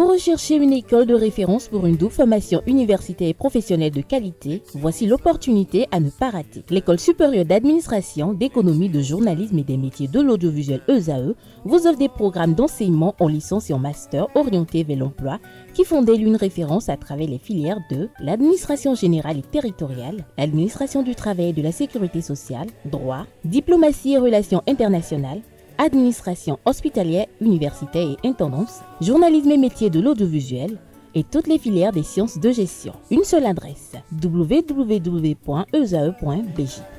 Vous recherchez une école de référence pour une double formation universitaire et professionnelle de qualité? Voici l'opportunité à ne pas rater. L'École supérieure d'administration, d'économie, de journalisme et des métiers de l'audiovisuel ESAE vous offre des programmes d'enseignement en licence et en master orientés vers l'emploi qui font d'elle une référence à travers les filières de l'administration générale et territoriale, l'administration du travail et de la sécurité sociale, droit, diplomatie et relations internationales, administration hospitalière, universitaire et intendance, journalisme et métiers de l'audiovisuel et toutes les filières des sciences de gestion. Une seule adresse, www.esae.bj.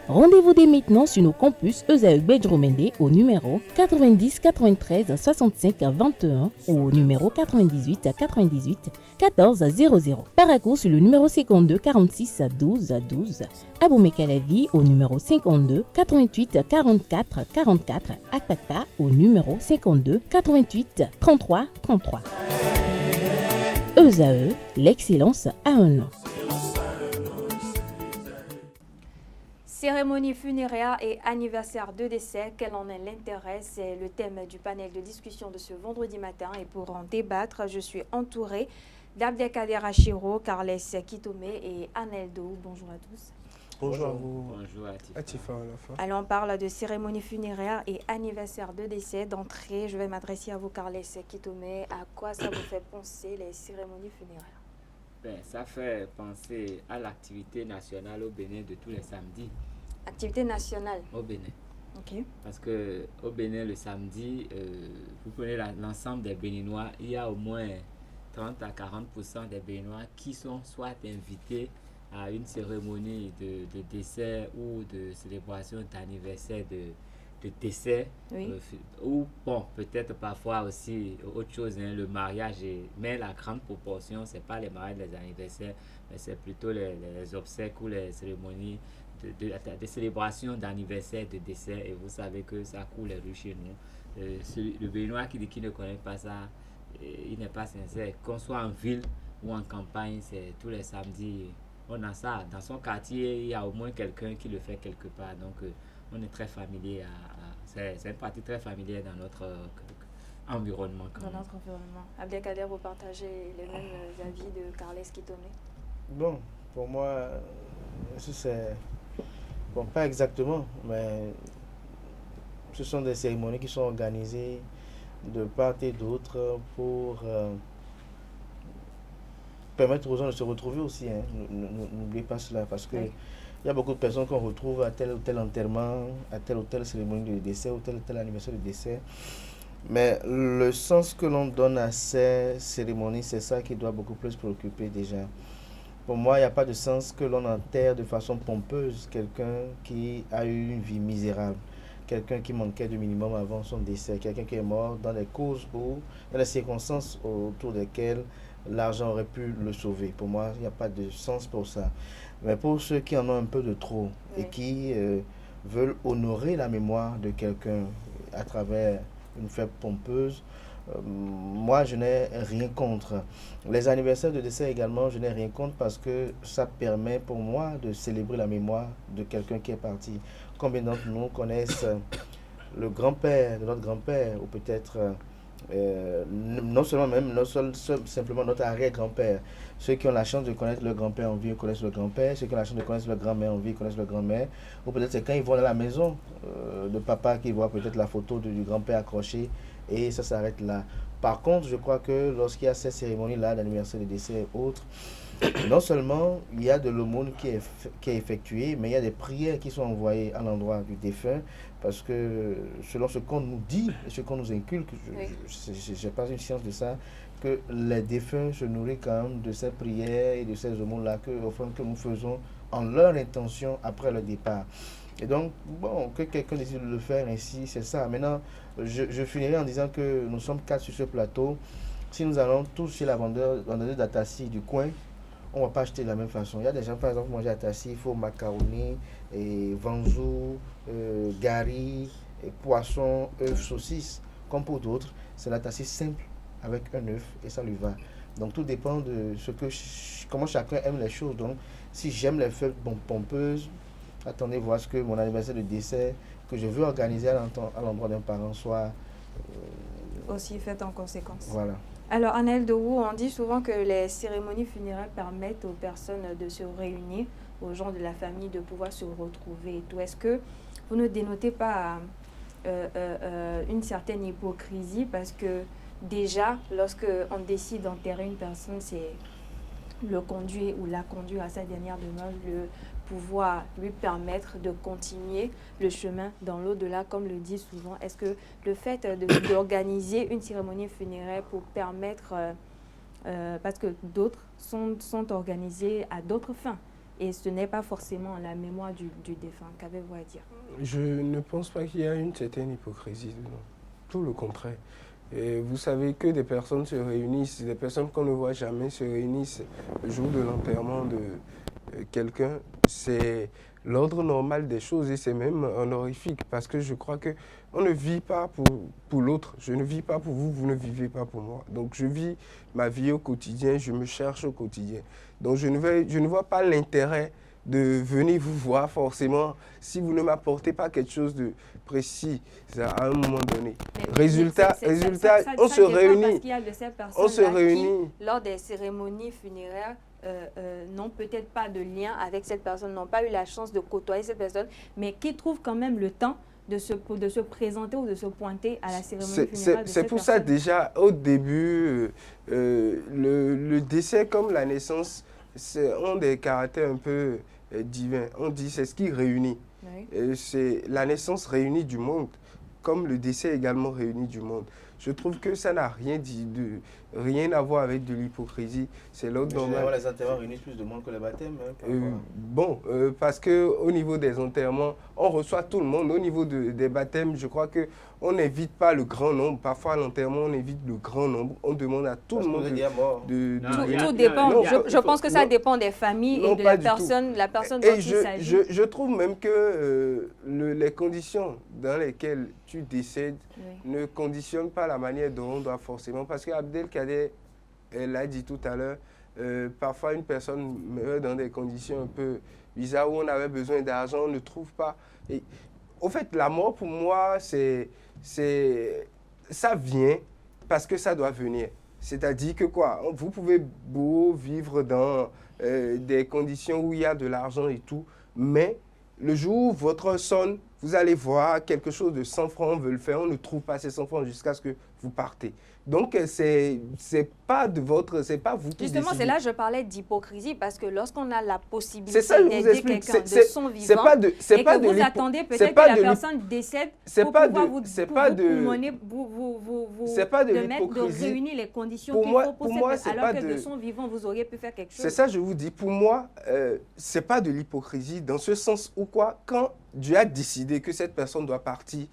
Rendez-vous dès maintenant sur nos campus ESAE Bedjromende au numéro 90 93 65 21 ou au numéro 98 98 14 00. Paracourt sur le numéro 52 46 12 12. Aboumé-Calavi au numéro 52 88 44 44. Akpaka au numéro 52 88 33 33. ESAE, l'excellence a un nom. Cérémonie funéraire et anniversaire de décès, quel en est l'intérêt? C'est le thème du panel de discussion de ce vendredi matin. Et pour en débattre, je suis entourée d'Abdelkader Achiro, Carles Kitome et Aneldo. Bonjour à tous. Bonjour à vous. Bonjour à Tifa. Alors on parle de cérémonie funéraire et anniversaire de décès. D'entrée, je vais m'adresser à vous, Carles Kitome. À quoi ça vous fait penser les cérémonies funéraires? Ça fait penser à l'activité nationale au Bénin de tous les samedis. Activité nationale au Bénin. Ok. Parce que au Bénin, le samedi, vous prenez l'ensemble des Béninois, il y a au moins 30 à 40% des Béninois qui sont soit invités à une cérémonie de décès ou de célébration d'anniversaire de décès, oui. Ou bon, peut-être parfois aussi autre chose, hein, le mariage, mais la grande proportion, c'est pas les mariages, les anniversaires, mais c'est plutôt les obsèques ou les cérémonies de célébration d'anniversaire, de décès, et vous savez que ça coule les rues chez nous. Le Béninois qui dit qu'il ne connaît pas ça, il n'est pas sincère. Qu'on soit en ville ou en campagne, c'est tous les samedis, on a ça. Dans son quartier, il y a au moins quelqu'un qui le fait quelque part. Donc, on est très familier c'est une partie très familière dans notre environnement. Dans notre environnement. Abdelkader, vous partagez les mêmes avis de Carles Kitome? Bon, pour moi, c'est... Bon, pas exactement, mais ce sont des cérémonies qui sont organisées de part et d'autre pour permettre aux gens de se retrouver aussi. Hein. N'oubliez pas cela, parce que il y a beaucoup de personnes qu'on retrouve à tel ou tel enterrement, à telle ou telle cérémonie de décès, ou tel ou tel anniversaire de décès. Mais le sens que l'on donne à ces cérémonies, c'est ça qui doit beaucoup plus préoccuper déjà. Pour moi, il n'y a pas de sens que l'on enterre de façon pompeuse quelqu'un qui a eu une vie misérable, quelqu'un qui manquait de minimum avant son décès, quelqu'un qui est mort dans les causes ou dans les circonstances autour desquelles l'argent aurait pu le sauver. Pour moi, il n'y a pas de sens pour ça. Mais pour ceux qui en ont un peu de trop et qui veulent honorer la mémoire de quelqu'un à travers une fête pompeuse, moi, je n'ai rien contre. Les anniversaires de décès également, je n'ai rien contre parce que ça permet pour moi de célébrer la mémoire de quelqu'un qui est parti. Combien d'entre nous connaissent le grand-père de notre grand-père ou peut-être non seulement même, simplement notre arrière-grand-père. Ceux qui ont la chance de connaître le grand-père en vie connaissent le grand-père, ceux qui ont la chance de connaître le grand-mère en vie connaissent le grand-mère, ou peut-être c'est quand ils vont dans la maison de papa qu'ils voient peut-être la photo du grand-père accrochée et ça s'arrête là. Par contre, je crois que lorsqu'il y a ces cérémonies-là d'anniversaire de décès et autres, non seulement il y a de l'aumône qui est effectuée, mais il y a des prières qui sont envoyées à l'endroit du défunt, parce que selon ce qu'on nous dit et ce qu'on nous inculque, je n'ai pas une science de ça, que les défunts se nourrissent quand même de ces prières et de ces aumônes-là que nous faisons en leur intention après le départ. Et donc, bon, que quelqu'un décide de le faire ainsi, c'est ça. Maintenant, je finirai en disant que nous sommes 4 sur ce plateau. Si nous allons tous chez la vendeuse d'Atassi du coin, on ne va pas acheter de la même façon. Il y a des gens, par exemple, manger à Tassi, il faut macaroni, et vanzou, gari, et poisson, œufs, saucisses. Comme pour d'autres, c'est la Tassi simple avec un œuf et ça lui va. Donc tout dépend de comment chacun aime les choses. Donc si j'aime les fêtes pompeuses, attendez voir ce que mon anniversaire de décès que je veux organiser à l'endroit d'un parent soit aussi fait en conséquence. Voilà. Alors, Anaël Dorou, on dit souvent que les cérémonies funéraires permettent aux personnes de se réunir, aux gens de la famille de pouvoir se retrouver et tout. Est-ce que vous ne dénotez pas une certaine hypocrisie parce que déjà, lorsque on décide d'enterrer une personne, c'est le conduire ou la conduire à sa dernière demeure, le pouvoir lui permettre de continuer le chemin dans l'au-delà, comme le dit souvent. Est-ce que le fait d'organiser une cérémonie funéraire pour permettre, parce que d'autres sont organisés à d'autres fins, et ce n'est pas forcément la mémoire du défunt, qu'avez-vous à dire? Je ne pense pas qu'il y a une certaine hypocrisie dedans. Tout le contraire. Et vous savez que des personnes se réunissent, des personnes qu'on ne voit jamais se réunissent le jour de l'enterrement de quelqu'un. C'est l'ordre normal des choses et c'est même honorifique parce que je crois qu'on ne vit pas pour l'autre. Je ne vis pas pour vous, vous ne vivez pas pour moi. Donc je vis ma vie au quotidien, je me cherche au quotidien. Donc je ne vois pas l'intérêt de venir vous voir forcément si vous ne m'apportez pas quelque chose de précis à un moment donné. Résultat, on se réunit. Parce qu'il y a de ces personnes qui, lors des cérémonies funéraires, n'ont peut-être pas de lien avec cette personne, n'ont pas eu la chance de côtoyer cette personne, mais qui trouvent quand même le temps de se présenter ou de se pointer à la cérémonie funéraire. C'est pour ça déjà, au début, le décès comme la naissance ont des caractères un peu divins. On dit c'est ce qui réunit. Oui. C'est la naissance réunit du monde, comme le décès également réunit du monde. Je trouve que ça n'a rien à voir avec de l'hypocrisie. C'est l'autre normal. Les enterrements réunissent plus de monde que les baptêmes. Parce qu'au niveau des enterrements, on reçoit tout le monde. Au niveau des baptêmes, je crois qu'on n'invite pas le grand nombre. Parfois, à l'enterrement, on invite le grand nombre. On demande à tout le monde tout dépend. Je pense que ça dépend des familles et de la personne dont il s'agit. Je trouve même que les conditions dans lesquelles tu décèdes ne conditionnent pas la manière dont on doit forcément. Parce qu'Abdelkader, elle l'a dit tout à l'heure, parfois une personne meurt dans des conditions un peu bizarres où on avait besoin d'argent, on ne trouve pas. Et, au fait, la mort pour moi, ça vient parce que ça doit venir. C'est-à-dire que quoi, vous pouvez beau vivre dans des conditions où il y a de l'argent et tout, mais le jour où votre sonne, vous allez voir quelque chose de 100 francs, on veut le faire, on ne trouve pas ces 100 francs jusqu'à ce que vous partez. Donc, c'est pas vous qui Justement, décidez. c'est là que je parlais d'hypocrisie, parce que lorsqu'on a la possibilité d'aider quelqu'un de son vivant, et que vous attendez peut-être que la personne décède pour pouvoir de réunir les conditions qu'il faut pour cette personne, alors que de son vivant, vous auriez pu faire quelque chose. C'est ça, je vous dis, pour moi, c'est pas de l'hypocrisie, dans ce sens où quoi, quand Dieu a décidé que cette personne doit partir,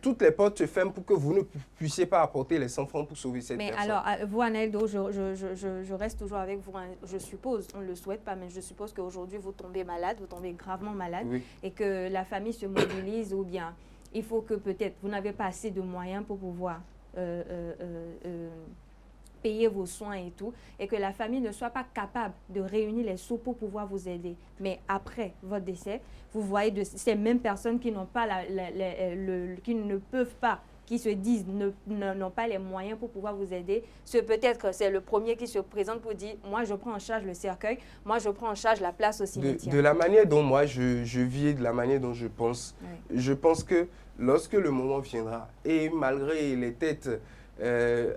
toutes les portes se ferment pour que vous ne puissiez pas apporter les 100 francs pour sauver cette personne. Mais alors, vous, Anaël, je reste toujours avec vous. Je suppose, on ne le souhaite pas, mais je suppose qu'aujourd'hui, vous tombez malade, vous tombez gravement malade, oui, et que la famille se mobilise, ou bien il faut que peut-être vous n'avez pas assez de moyens pour pouvoir payer vos soins et tout, et que la famille ne soit pas capable de réunir les sous pour pouvoir vous aider. Mais après votre décès, vous voyez ces mêmes personnes qui n'ont pas qui ne peuvent pas, qui se disent n'ont pas les moyens pour pouvoir vous aider. Peut-être que c'est le premier qui se présente pour dire « moi je prends en charge le cercueil, moi je prends en charge la place au cimetière ». De la manière dont moi je vis et de la manière dont je pense, oui, je pense que lorsque le moment viendra, et malgré les têtes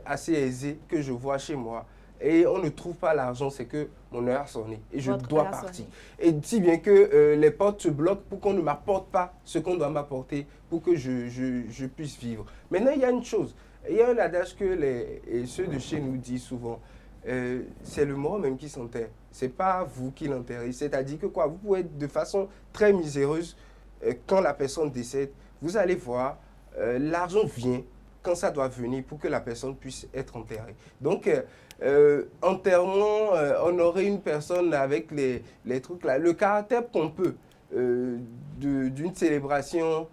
assez aisées que je vois chez moi, et on ne trouve pas l'argent, c'est que mon heure a sonné et je dois partir. Et si bien que les portes se bloquent pour qu'on ne m'apporte pas ce qu'on doit m'apporter pour que je puisse vivre. Maintenant, il y a une chose, il y a un adage que ceux de chez nous disent souvent, c'est le mort même qui s'enterre, c'est pas vous qui l'enterrez. C'est-à-dire que quoi, vous pouvez être de façon très miséreuse quand la personne décède, vous allez voir, l'argent vient quand ça doit venir pour que la personne puisse être enterrée. Donc, enterrement, honorer une personne avec les trucs là, le caractère pompeux d'une célébration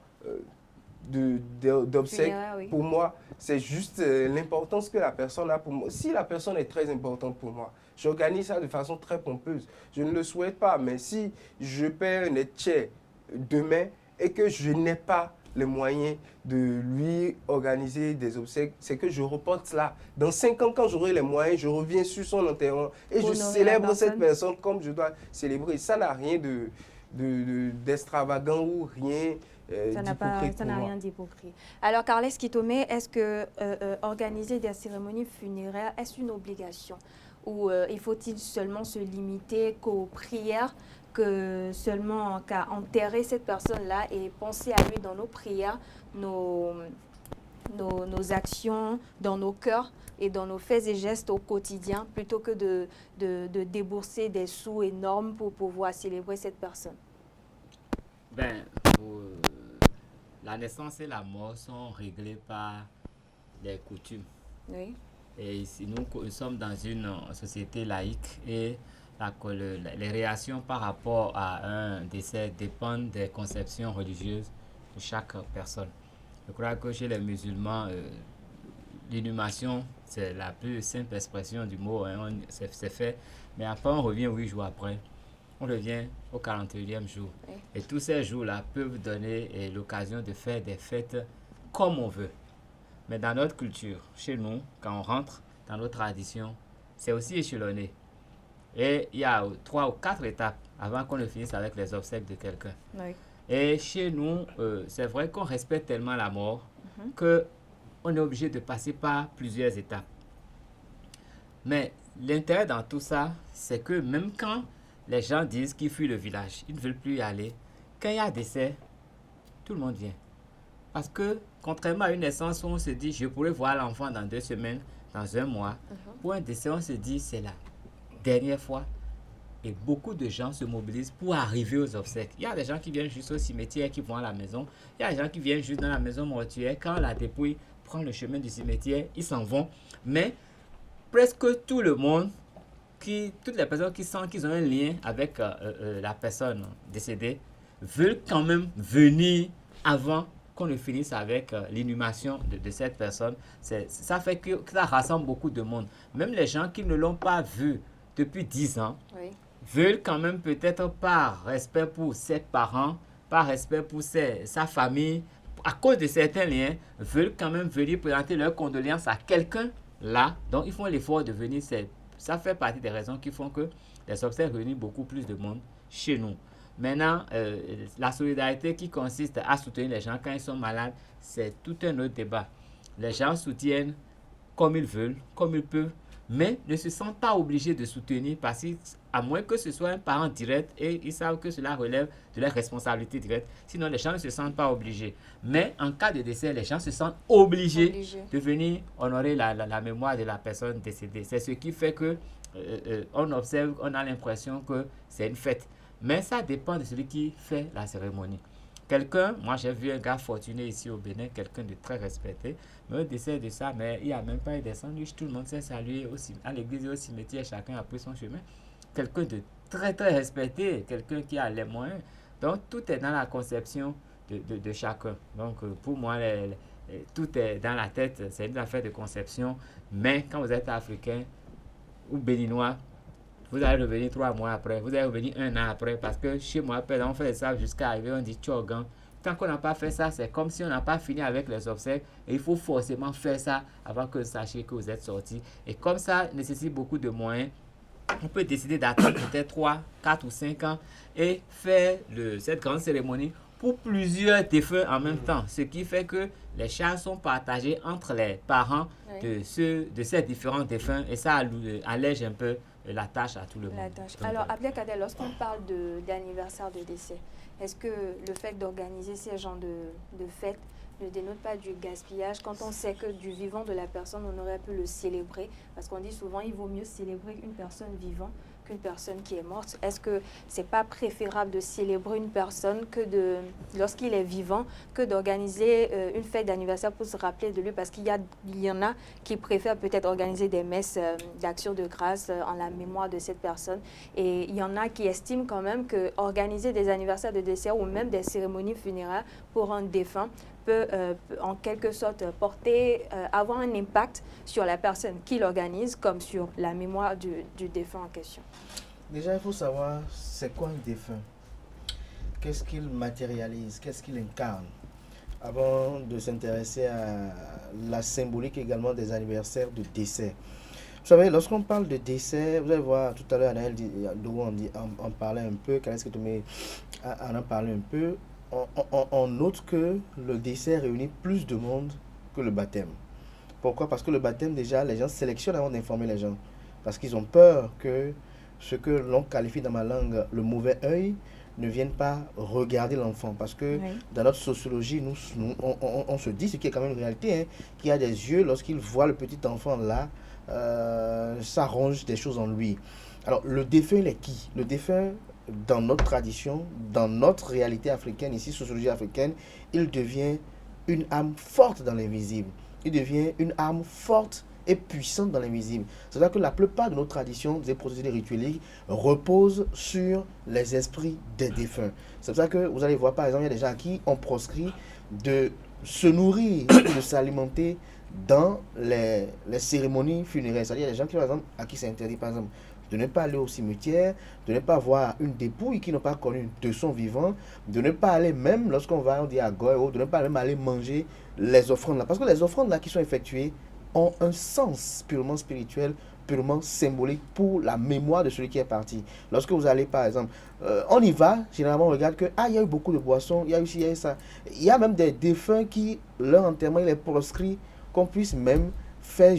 d'obsèques, oui, pour moi, c'est juste l'importance que la personne a pour moi. Si la personne est très importante pour moi, j'organise ça de façon très pompeuse. Je ne le souhaite pas, mais si je perds un cher demain et que je n'ai pas les moyens de lui organiser des obsèques, c'est que je reporte cela. Dans 5 ans, quand j'aurai les moyens, je reviens sur son enterrement et je célèbre cette personne comme je dois célébrer. Ça n'a rien d'extravagant ou rien d'hypocrite. Ça n'a rien d'hypocrite. Alors, Carles Kitome, est-ce que organiser des cérémonies funéraires, est-ce une obligation? Ou il faut-il seulement se limiter qu'aux prières, que seulement qu'à enterrer cette personne-là et penser à lui dans nos prières, nos actions, dans nos cœurs et dans nos faits et gestes au quotidien, plutôt que de débourser des sous énormes pour pouvoir célébrer cette personne? La naissance et la mort sont réglées par les coutumes. Oui. Et ici, nous sommes dans une société laïque et les réactions par rapport à un décès dépendent des conceptions religieuses de chaque personne. Je crois que chez les musulmans, l'inhumation, c'est la plus simple expression du mot, hein, c'est fait. Mais après, on revient 8 jours après. On revient au 41e jour. Oui. Et tous ces jours-là peuvent donner l'occasion de faire des fêtes comme on veut. Mais dans notre culture, chez nous, quand on rentre dans nos traditions, c'est aussi échelonné. Et il y a 3 ou 4 étapes avant qu'on ne finisse avec les obsèques de quelqu'un. Oui. Et chez nous, c'est vrai qu'on respecte tellement la mort qu'on est obligé de passer par plusieurs étapes. Mais l'intérêt dans tout ça, c'est que même quand les gens disent qu'ils fuient le village, ils ne veulent plus y aller, quand il y a décès, tout le monde vient. Parce que, contrairement à une naissance où on se dit, je pourrais voir l'enfant dans 2 semaines, dans 1 mois, pour un décès, on se dit, c'est la dernière fois. Et beaucoup de gens se mobilisent pour arriver aux obsèques. Il y a des gens qui viennent juste au cimetière, qui vont à la maison. Il y a des gens qui viennent juste dans la maison mortuaire. Quand la dépouille prend le chemin du cimetière, ils s'en vont. Mais presque tout le monde, toutes les personnes qui sentent qu'ils ont un lien avec la personne décédée, veulent quand même venir avant qu'on ne finisse avec l'inhumation de cette personne. Ça fait que ça rassemble beaucoup de monde. Même les gens qui ne l'ont pas vu depuis 10 ans, veulent quand même peut-être par respect pour ses parents, par respect pour sa famille, à cause de certains liens, veulent quand même venir présenter leurs condoléances à quelqu'un là. Donc ils font l'effort de venir. Ça fait partie des raisons qui font que les obsèques réunissent beaucoup plus de monde chez nous. Maintenant, la solidarité qui consiste à soutenir les gens quand ils sont malades, c'est tout un autre débat. Les gens soutiennent comme ils veulent, comme ils peuvent, mais ne se sentent pas obligés de soutenir parce qu'à moins que ce soit un parent direct et ils savent que cela relève de leur responsabilité directe. Sinon, les gens ne se sentent pas obligés. Mais en cas de décès, les gens se sentent obligés de venir honorer la mémoire de la personne décédée. C'est ce qui fait que on observe, on a l'impression que c'est une fête. Mais ça dépend de celui qui fait la cérémonie. Moi j'ai vu un gars fortuné ici au Bénin, quelqu'un de très respecté, mais au décès de ça, mais il n'y a même pas eu des sandwichs, tout le monde s'est salué à l'église et au cimetière, chacun a pris son chemin. Quelqu'un de très très respecté, quelqu'un qui a les moyens. Donc tout est dans la conception de chacun. Donc pour moi, tout est dans la tête, c'est une affaire de conception, mais quand vous êtes africain ou béninois, vous allez revenir 3 mois après, vous allez revenir 1 an après, parce que chez moi, on fait ça jusqu'à arriver, on dit tchogan. Tant qu'on n'a pas fait ça, c'est comme si on n'a pas fini avec les obsèques. Et il faut forcément faire ça avant que vous sachiez que vous êtes sorti. Et comme ça nécessite beaucoup de moyens, on peut décider d'attendre peut-être 3, 4 ou 5 ans et faire cette grande cérémonie pour plusieurs défunts en même temps. Ce qui fait que les charges sont partagées entre les parents de ces différents défunts et ça allège un peu la tâche à tout le monde. Alors, Abdelkader, lorsqu'on parle d'anniversaire de décès, est-ce que le fait d'organiser ces genres de fêtes ne dénote pas du gaspillage quand on sait que du vivant de la personne, on aurait pu le célébrer? Parce qu'on dit souvent, il vaut mieux célébrer une personne vivante qu'une personne qui est morte. Est-ce que c'est pas préférable de célébrer une personne lorsqu'il est vivant que d'organiser une fête d'anniversaire pour se rappeler de lui? Parce qu'il y en a qui préfèrent peut-être organiser des messes d'action de grâce en la mémoire de cette personne. Et il y en a qui estiment quand même que organiser des anniversaires de décès ou même des cérémonies funéraires pour un défunt peut en quelque sorte avoir un impact sur la personne qui l'organise comme sur la mémoire du défunt en question. Déjà, il faut savoir c'est quoi un défunt. Qu'est-ce qu'il matérialise, qu'est-ce qu'il incarne. avant de s'intéresser à la symbolique également des anniversaires de décès. Vous savez, lorsqu'on parle de décès, vous allez voir tout à l'heure, Anaël en parlait un peu, Kalex Ketomé en parlait un peu. On note que le décès réunit plus de monde que le baptême. Pourquoi? Parce que le baptême, déjà, les gens sélectionnent avant d'informer les gens. Parce qu'ils ont peur que ce que l'on qualifie dans ma langue le mauvais œil ne vienne pas regarder l'enfant. Parce que dans notre sociologie, on se dit, ce qui est quand même une réalité, hein, qu'il y a des yeux, lorsqu'il voit le petit enfant là, ça ronge des choses en lui. Alors, le défunt, il est qui? Le défunt, dans notre tradition, dans notre réalité africaine, ici, sociologie africaine, il devient une âme forte dans l'invisible. Il devient une âme forte et puissante dans l'invisible. C'est-à-dire que la plupart de nos traditions, des procédés rituels, reposent sur les esprits des défunts. C'est pour ça que vous allez voir, par exemple, il y a des gens à qui on proscrit de se nourrir, de s'alimenter dans les cérémonies funéraires. C'est-à-dire, il y a des gens qui, par exemple, à qui c'est interdit, par exemple, de ne pas aller au cimetière, de ne pas voir une dépouille qui n'a pas connu de son vivant, de ne pas aller même, lorsqu'on va, on dit à Goyo, de ne pas même aller manger les offrandes là. Parce que les offrandes là qui sont effectuées ont un sens purement spirituel, purement symbolique pour la mémoire de celui qui est parti. Lorsque vous allez, par exemple, on y va, généralement on regarde que, il y a eu beaucoup de boissons, il y a eu ci, il y a eu ça. Il y a même des défunts qui, leur enterrement, il est proscrit qu'on puisse même faire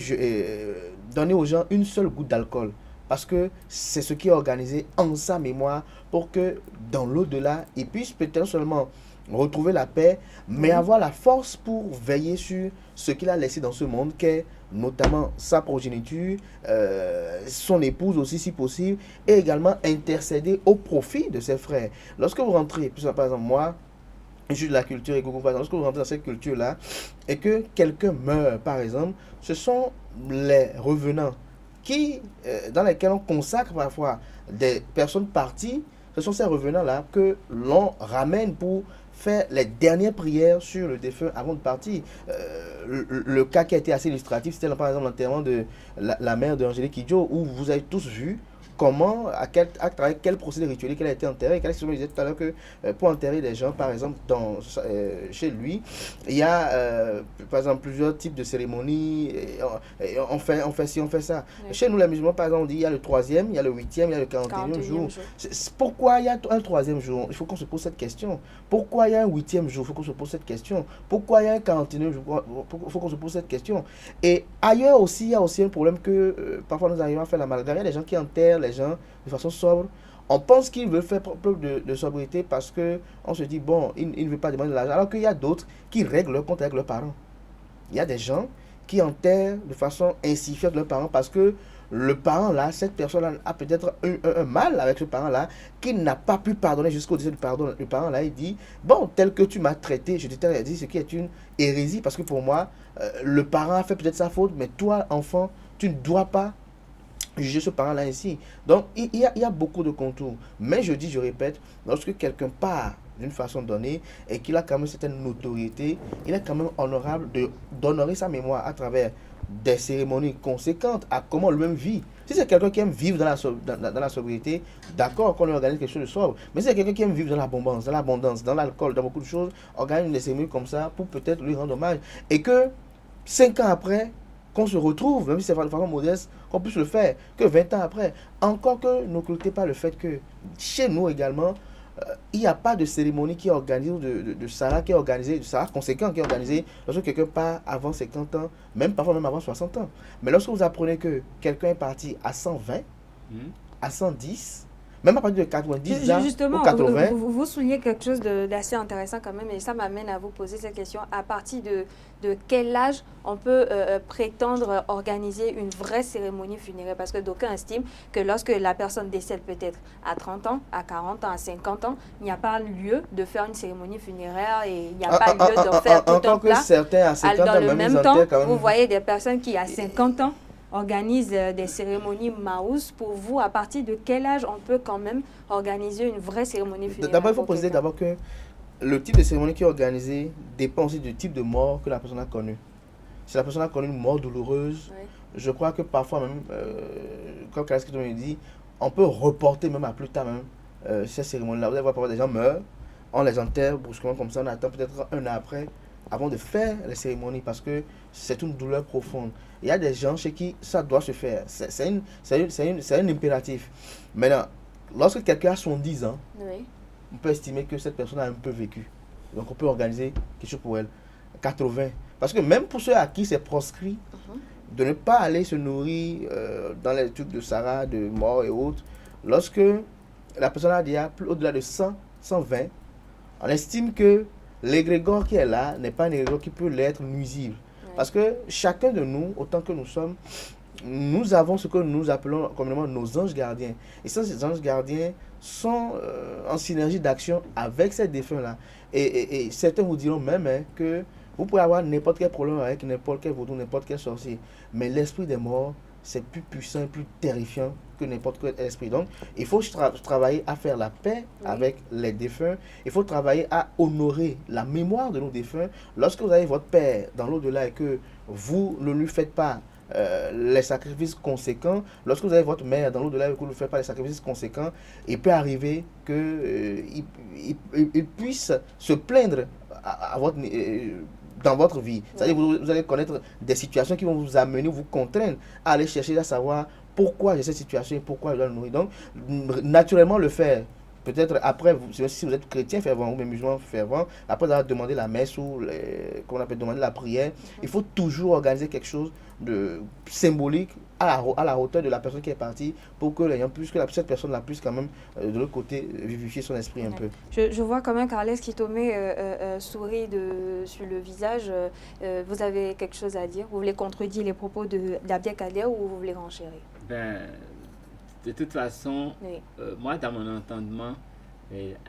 donner aux gens une seule goutte d'alcool. Parce que c'est ce qui est organisé en sa mémoire pour que dans l'au-delà, il puisse peut-être seulement retrouver la paix, mais avoir la force pour veiller sur ce qu'il a laissé dans ce monde, qu'est notamment sa progéniture, son épouse aussi si possible, et également intercéder au profit de ses frères. Lorsque vous rentrez, par exemple moi, je suis de la culture et lorsque vous rentrez dans cette culture-là, et que quelqu'un meurt par exemple, ce sont les revenants dans lesquels on consacre parfois des personnes parties. Ce sont ces revenants-là que l'on ramène pour faire les dernières prières sur le défunt avant de partir. Le cas qui a été assez illustratif, c'était par exemple l'enterrement de la mère d'Angélique Kidjo, où vous avez tous vu comment, à travers quel procédé rituel qu'elle a été enterrée. Qu'elle disait tout à l'heure que pour enterrer des gens, par exemple, chez lui, il y a par exemple plusieurs types de cérémonies. Et on fait ci, on fait ça. Oui. Chez nous, les musulmans, par exemple, on dit il y a le 3e, il y a le 8e, il y a le 41e jour. Pourquoi il y a un 3e jour? Il faut qu'on se pose cette question. Pourquoi il y a un 8e jour? Il faut qu'on se pose cette question. Pourquoi il y a un 41e jour? Il faut qu'on se pose cette question. Et ailleurs aussi, il y a aussi un problème que parfois nous arrivons à faire l'amalgame. Il y a des gens qui enterrent les gens de façon sobre. On pense qu'ils veulent faire preuve de sobriété parce qu'on se dit, bon, ils ne veulent pas demander de l'argent. Alors qu'il y a d'autres qui règlent leur compte avec leurs parents. Il y a des gens qui enterrent de façon insignifiante leurs parents parce que le parent-là, cette personne-là a peut-être un mal avec ce parent-là qui n'a pas pu pardonner jusqu'au décès du pardon. Le parent-là, il dit, bon, tel que tu m'as traité, je t'ai dit ce qui est une hérésie parce que pour moi, le parent a fait peut-être sa faute, mais toi, enfant, tu ne dois pas juger ce parent-là ainsi. Donc, il y a beaucoup de contours. Mais je répète, lorsque quelqu'un part d'une façon donnée et qu'il a quand même certaine notoriété, il est quand même honorable d'honorer sa mémoire à travers des cérémonies conséquentes à comment lui-même vit. Si c'est quelqu'un qui aime vivre dans la sobriété, d'accord qu'on lui organise quelque chose de sobre. Mais si c'est quelqu'un qui aime vivre dans l'abondance, dans l'alcool, dans beaucoup de choses, organise des cérémonies comme ça pour peut-être lui rendre hommage. Et que 5 ans après, qu'on se retrouve, même si c'est de façon modeste, qu'on puisse le faire, que 20 ans après. Encore que n'occultez pas le fait que chez nous également, il n'y a pas de cérémonie qui est organisée, de Sarah qui est organisée, de Sarah conséquent qui est organisée lorsque quelqu'un part avant 50 ans, même parfois même avant 60 ans. Mais lorsque vous apprenez que quelqu'un est parti à 120, à 110, même à partir de 90 ans justement, ou 80. Vous soulignez quelque chose d'assez intéressant quand même, et ça m'amène à vous poser cette question. À partir de quel âge on peut prétendre organiser une vraie cérémonie funéraire? Parce que d'aucuns estiment que lorsque la personne décède peut-être à 30 ans, à 40 ans, à 50 ans, il n'y a pas lieu de faire une cérémonie funéraire et il n'y a pas lieu de faire tout un plat. Certains à 50 dans ans, le même temps, vous voyez des personnes qui à 50 ans organisent des cérémonies maous. Pour vous, à partir de quel âge on peut quand même organiser une vraie cérémonie funéraire? D'abord, il faut préciser d'abord que le type de cérémonie qui est organisé dépend aussi du type de mort que la personne a connu. Si la personne a connu une mort douloureuse, oui, je crois que parfois même, comme Kalex me dit, on peut reporter même à plus tard même ces cérémonies-là. Vous allez voir, parfois des gens meurent, on les enterre brusquement comme ça, on attend peut-être un an après avant de faire les cérémonies parce que c'est une douleur profonde. Il y a des gens chez qui ça doit se faire. C'est un impératif. Maintenant, lorsque quelqu'un a 70 ans, Oui. on peut estimer que cette personne a un peu vécu. Donc on peut organiser quelque chose pour elle. 80. Parce que même pour ceux à qui c'est proscrit de ne pas aller se nourrir dans les trucs de Sarah, de mort et autres, lorsque la personne a déjà plus au-delà de 100, 120, on estime que l'égrégore qui est là n'est pas un égrégore qui peut l'être nuisible. Oui. Parce que chacun de nous, autant que nous sommes, nous avons ce que nous appelons communément nos anges gardiens. Et ces anges gardiens sont en synergie d'action avec ces défunts-là. Et certains vous diront même que vous pouvez avoir n'importe quel problème avec n'importe quel vaudou, n'importe quel sorcier. Mais l'esprit des morts, c'est plus puissant, plus terrifiant que n'importe quel esprit. Donc, il faut travailler à faire la paix avec les défunts. Il faut travailler à honorer la mémoire de nos défunts. Lorsque vous avez votre père dans l'au-delà et que vous ne lui faites pas les sacrifices conséquents, lorsque vous avez votre mère dans l'au-delà et que vous ne faites pas les sacrifices conséquents, il peut arriver qu'il puisse se plaindre à votre dans votre vie. C'est-à-dire que vous allez connaître des situations qui vont vous amener, vous contraindre à aller chercher à savoir pourquoi j'ai cette situation et pourquoi je dois le nourrir. Donc, naturellement le faire. Peut-être après, si vous êtes chrétien fervent ou même musulman fervent, après avoir demandé la messe ou qu'on appelle demander la prière, il faut toujours organiser quelque chose de symbolique à la hauteur de la personne qui est partie pour que cette personne-là puisse quand même de l'autre côté vivifier son esprit un peu. Je vois quand même Carles qui te met sourit sur le visage. Vous avez quelque chose à dire? Vous voulez contredire les propos d'Abdia Kader ou vous voulez renchérir? De toute façon, moi, dans mon entendement,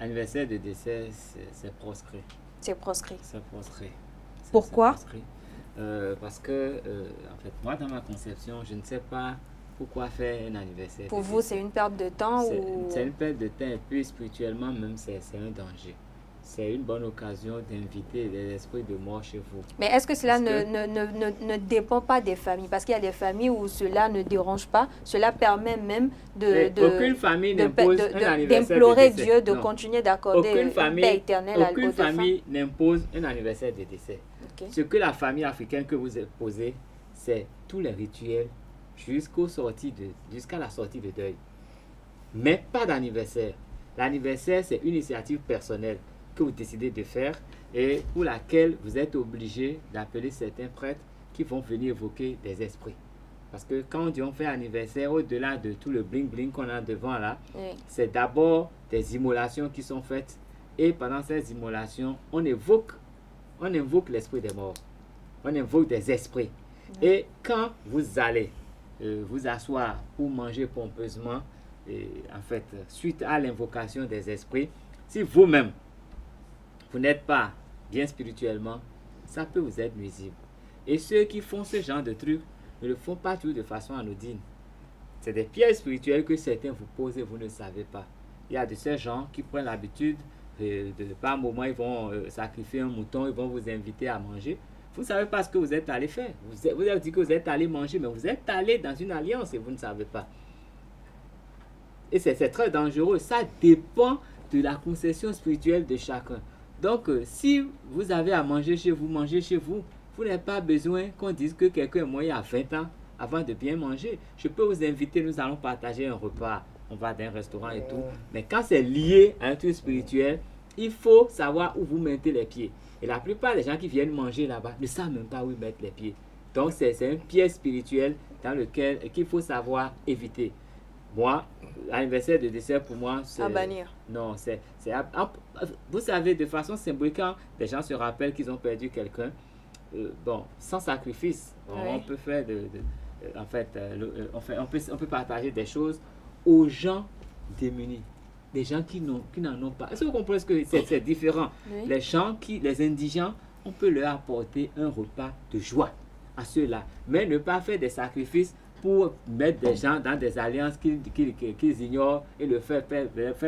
l'anniversaire de décès, c'est proscrit. C'est proscrit. C'est proscrit. Pourquoi? Parce que, en fait, moi, dans ma conception, je ne sais pas pourquoi faire un anniversaire. Pour vous, c'est une perte de temps ou... C'est une perte de temps et puis spirituellement, même, c'est un danger. C'est une bonne occasion d'inviter les esprits de mort chez vous. Mais est-ce que cela ne dépend pas des familles? Parce qu'il y a des familles où cela ne dérange pas. Cela permet même aucune famille n'impose un anniversaire d'implorer de décès. Dieu de Non. continuer d'accorder une paix éternelle à Aucune famille n'impose un anniversaire de décès. Okay. Ce que la famille africaine que vous posez, c'est tous les rituels jusqu'à la sortie de deuil. Mais pas d'anniversaire. L'anniversaire, c'est une initiative personnelle que vous décidez de faire et pour laquelle vous êtes obligé d'appeler certains prêtres qui vont venir évoquer des esprits. Parce que quand on dit on fait anniversaire, au-delà de tout le bling-bling qu'on a devant là, c'est d'abord des immolations qui sont faites et pendant ces immolations, on évoque l'esprit des morts. On invoque des esprits. Et quand vous allez vous asseoir pour manger pompeusement, en fait, suite à l'invocation des esprits, si vous-même, vous n'êtes pas bien spirituellement, ça peut vous être nuisible. Et ceux qui font ce genre de trucs ne le font pas toujours de façon anodine. C'est des pièges spirituels que certains vous posent et vous ne savez pas. Il y a de ces gens qui prennent l'habitude par moment, ils vont sacrifier un mouton, ils vont vous inviter à manger. Vous ne savez pas ce que vous êtes allé faire. Vous avez dit que vous êtes allé manger, mais vous êtes allé dans une alliance et vous ne savez pas. Et c'est très dangereux. Ça dépend de la conception spirituelle de chacun. Donc, si vous avez à manger chez vous, mangez chez vous. Vous n'avez pas besoin qu'on dise que quelqu'un est mort il y a 20 ans avant de bien manger. Je peux vous inviter, nous allons partager un repas. On va dans un restaurant et tout. Mais quand c'est lié à un truc spirituel, il faut savoir où vous mettez les pieds. Et la plupart des gens qui viennent manger là-bas ne savent même pas où ils mettent les pieds. Donc, c'est un piège spirituel dans lequel qu'il faut savoir éviter. Moi, l'anniversaire de décès pour moi, c'est... À bannir. Non, vous savez, de façon symbolique, quand des gens se rappellent qu'ils ont perdu quelqu'un, sans sacrifice, on peut faire on peut partager des choses aux gens démunis, des gens qui n'en ont pas. Est-ce que vous comprenez que c'est différent? Oui. Les indigents, on peut leur apporter un repas de joie à ceux-là, mais ne pas faire des sacrifices pour mettre des gens dans des alliances qu'ils ignorent et le faire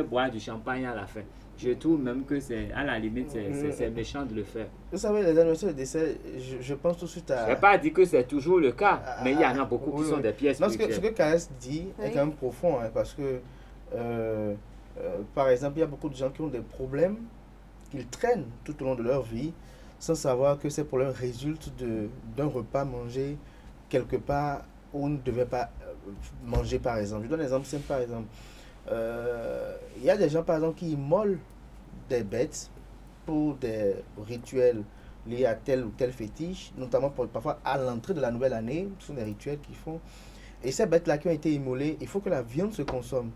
boire du champagne à la fin. Je trouve même que c'est, à la limite, c'est méchant de le faire. Vous savez, les anniversaires de décès, je pense tout de suite à... Je n'ai pas dit que c'est toujours le cas, mais il y en a beaucoup qui sont des pièces spirituelles. Ce que Carles dit est quand même profond, parce que, par exemple, il y a beaucoup de gens qui ont des problèmes qu'ils traînent tout au long de leur vie sans savoir que ces problèmes résultent d'un repas mangé quelque part où on ne devait pas manger, par exemple. Je donne un exemple simple, par exemple. Il y a des gens, par exemple, qui immolent des bêtes pour des rituels liés à tel ou tel fétiche, notamment parfois à l'entrée de la nouvelle année. Ce sont des rituels qu'ils font. Et ces bêtes-là qui ont été immolées, il faut que la viande se consomme.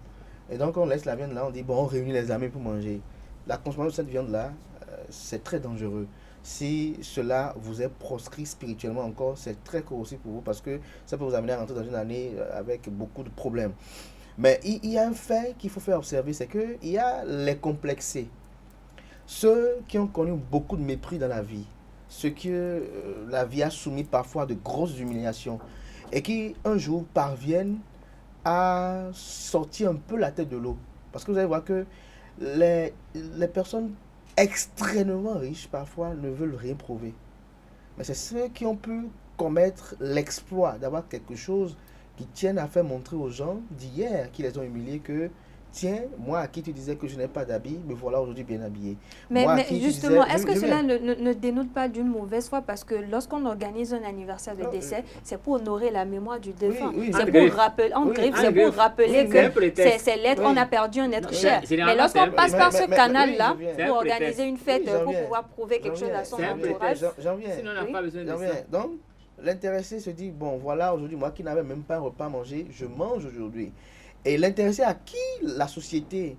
Et donc on laisse la viande là, on dit, bon, on réunit les amis pour manger. La consommation de cette viande-là, c'est très dangereux. Si cela vous est proscrit spirituellement encore, c'est très corrosif pour vous parce que ça peut vous amener à rentrer dans une année avec beaucoup de problèmes. Mais il y a un fait qu'il faut faire observer, c'est qu'il y a les complexés. Ceux qui ont connu beaucoup de mépris dans la vie, ceux que la vie a soumis parfois à de grosses humiliations et qui un jour parviennent à sortir un peu la tête de l'eau. Parce que vous allez voir que les personnes extrêmement riches parfois ne veulent rien prouver. Mais c'est ceux qui ont pu commettre l'exploit d'avoir quelque chose qui tiennent à faire montrer aux gens d'hier qui les ont humiliés que tiens, moi à qui tu disais que je n'ai pas d'habit, me voilà aujourd'hui bien habillé. Mais justement, est-ce que cela viens. ne dénote pas d'une mauvaise foi? Parce que lorsqu'on organise un anniversaire de décès, c'est pour honorer la mémoire du défunt. C'est pour rappeler, que c'est l'être, on a perdu un être cher. Mais lorsqu'on passe par ce canal-là pour organiser une fête, pour pouvoir prouver quelque chose à son entourage. J'en viens. Sinon, on n'a pas besoin de ça. Donc, l'intéressé se dit, bon, voilà, aujourd'hui, moi qui n'avais même pas un repas à manger, je mange aujourd'hui. Et l'intéressé à qui la société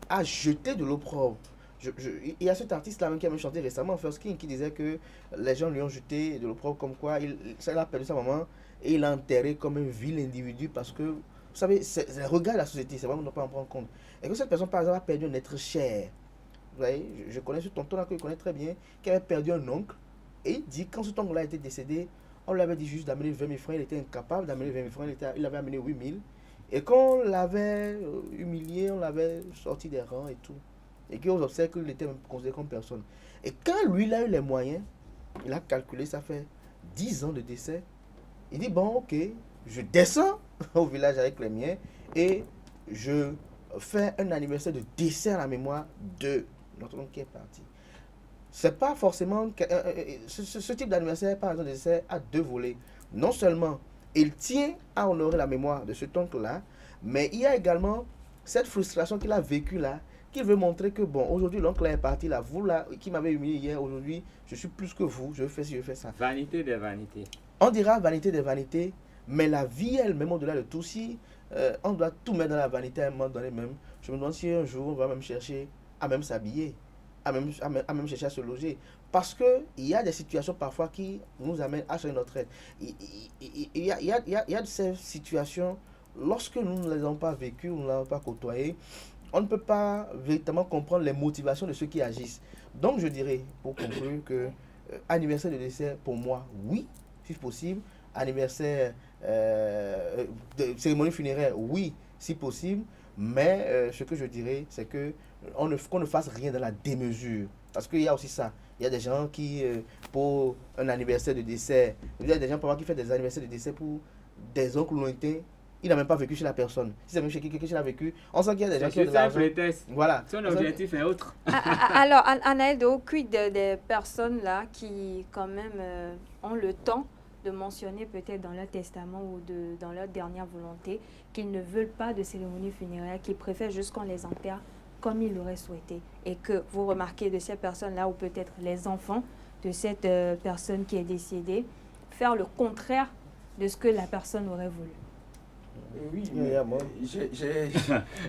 a jeté de l'opprobre. Il y a cet artiste-là même qui a même chanté récemment, First King, qui disait que les gens lui ont jeté de l'opprobre comme quoi il a perdu sa maman et il l'a enterré comme un vil individu parce que, vous savez, c'est le regard de la société, c'est vraiment ne pas en prendre compte. Et que cette personne, par exemple, a perdu un être cher. Vous voyez, je connais ce tonton-là que je connais très bien, qui avait perdu un oncle et il dit, quand ce oncle-là était décédé, on lui avait dit juste d'amener 20 000 francs, il était incapable d'amener 20 000 francs, il avait amené 8 000. Et quand on l'avait humilié, on l'avait sorti des rangs et tout. Et qu'on observe qu'il était considéré comme personne. Et quand lui, il a eu les moyens, il a calculé, ça fait 10 ans de décès. Il dit, bon, ok, je descends au village avec les miens et je fais un anniversaire de décès à la mémoire de notre oncle qui est parti. C'est pas forcément... ce type d'anniversaire, par exemple, de décès, a deux volets. Non seulement il tient à honorer la mémoire de cet oncle-là, mais il y a également cette frustration qu'il a vécue là, qu'il veut montrer que, bon, aujourd'hui, l'oncle est parti là, vous là, qui m'avez humilié hier, aujourd'hui, je suis plus que vous, je fais ci, je fais ça. Vanité des vanités. On dira vanité des vanités, mais la vie elle-même, au-delà de tout, si on doit tout mettre dans la vanité à un moment donné même, je me demande si un jour, on va même chercher à même s'habiller, à même chercher à se loger. Parce qu'il y a des situations parfois qui nous amènent à changer notre aide. Il y a de ces situations, lorsque nous ne les avons pas vécues, nous ne les avons pas côtoyées, on ne peut pas véritablement comprendre les motivations de ceux qui agissent. Donc je dirais, pour conclure, que anniversaire de décès, pour moi, oui, si possible. Anniversaire de cérémonie funéraire, oui, si possible. Mais ce que je dirais, c'est qu'on ne fasse rien dans la démesure. Parce qu'il y a aussi ça. Il y a des gens qui, pour un anniversaire de décès, il y a des gens qui font des anniversaires de décès pour des oncles lointains. Il n'a même pas vécu chez la personne. Si c'est même chez quelqu'un qui l'a vécu, on sent qu'il y a des gens qui ont de l'argent. Voilà. Son objectif est autre. Alors, Anaël, quid des personnes là qui, quand même, ont le temps de mentionner peut-être dans leur testament ou dans leur dernière volonté qu'ils ne veulent pas de cérémonie funéraire, qu'ils préfèrent juste qu'on les enterre comme ils l'auraient souhaité. Et que vous remarquez de ces personnes-là, ou peut-être les enfants de cette personne qui est décédée, faire le contraire de ce que la personne aurait voulu. Oui,